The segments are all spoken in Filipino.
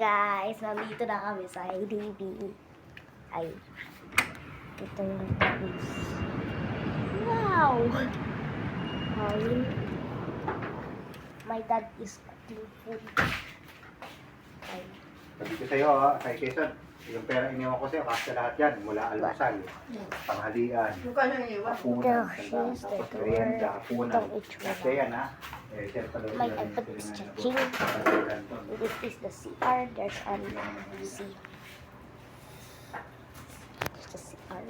guys, nandito na kami sa IDB. Ay, ito yung tamis. Wow! Ay, my dad is cooking food. Ay, Sabi ko sa'yo, kay Quezon, yung pera iniwan ko sa'yo, kasi lahat yan, mula almusal, tanghalian, hapunan, Delicious, tapos the merienda, door, hapunan. itong itsura. Kasi yan ha, siyempre My iPad is checking. This is the CR. There's an C. There's the CR.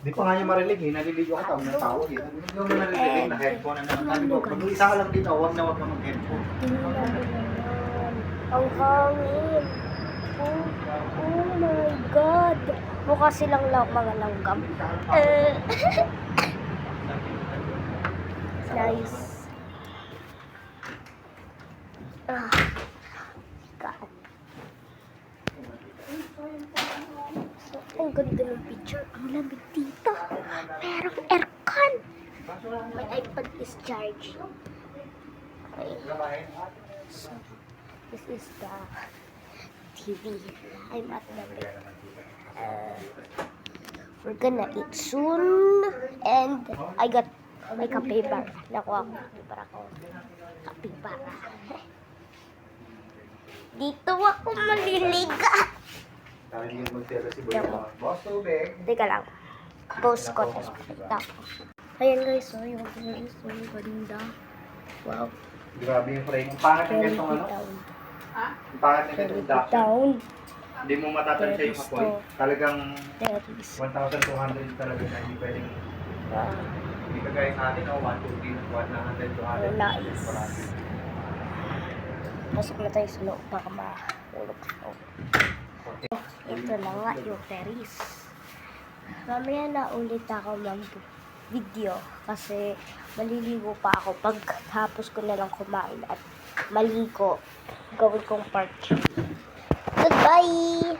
Di pa nga niya marinig eh, naliligo ako ng tawag eh. Hindi mo naliligo na headphone na naman. Sabi ko, mag-isa ka lang dito, huwag na mag-headphone. Tingnan mo naman. Ang hangin. Oh my God. Mukha silang mga langgam. Nice. Ah. God. Ang ganda ng picture. Ang lamig dito. Merong aircon. My iPad is charged. Okay. So, this is the TV. I'm at the bed. We're gonna eat soon. And I got my kapibara. Nakuha ko kapibara ko. Kapibara. Dito ako maliliga. Dahil yung mag-tera si Boy, boss tubig. Teka lang. Post ko. Tapos pakita ko. Ayan guys, so yung guys, so ganda. Wow. Grabe yung frame. Ang pangit ng ganitong ano? Ang pangit ng ganitong duction. Down. Hindi mo matatansya yung apoy. Talagang There is. 1,200 talaga na hindi pwedeng, Wow. hindi ka gaya sa atin, 120, 100, 200. Nice. Pasok na tayo sa loob baka mahulog ako. Ito na nga yung terrace. Mamaya na ulit ako mag-video kasi maliligo pa ako pagtapos ko na lang kumain at maligo. Gawin kong part 2. Goodbye!